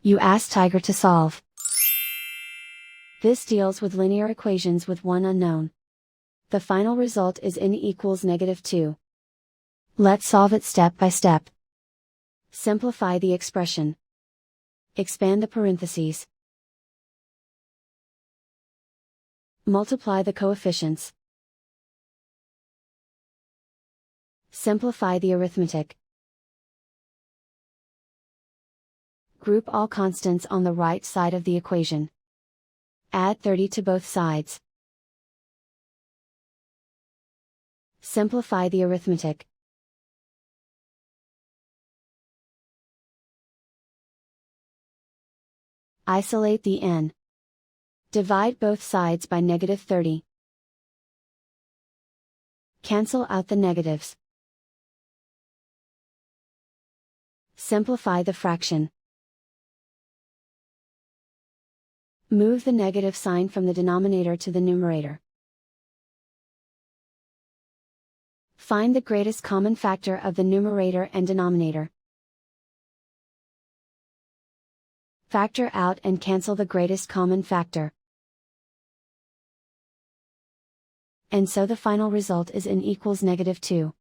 You ask Tiger to solve. This deals with linear equations with one unknown. The final result is n equals -2. Let's solve it step by step. Simplify the expression. Expand the parentheses. Multiply the coefficients. Simplify the arithmetic. Group all constants on the right side of the equation. Add 30 to both sides. Simplify the arithmetic. Isolate the n. Divide both sides by -30. Cancel out the negatives. Simplify the fraction. Move the negative sign from the denominator to the numerator. Find the greatest common factor of the numerator and denominator. Factor out and cancel the greatest common factor. And so the final result is n equals -2.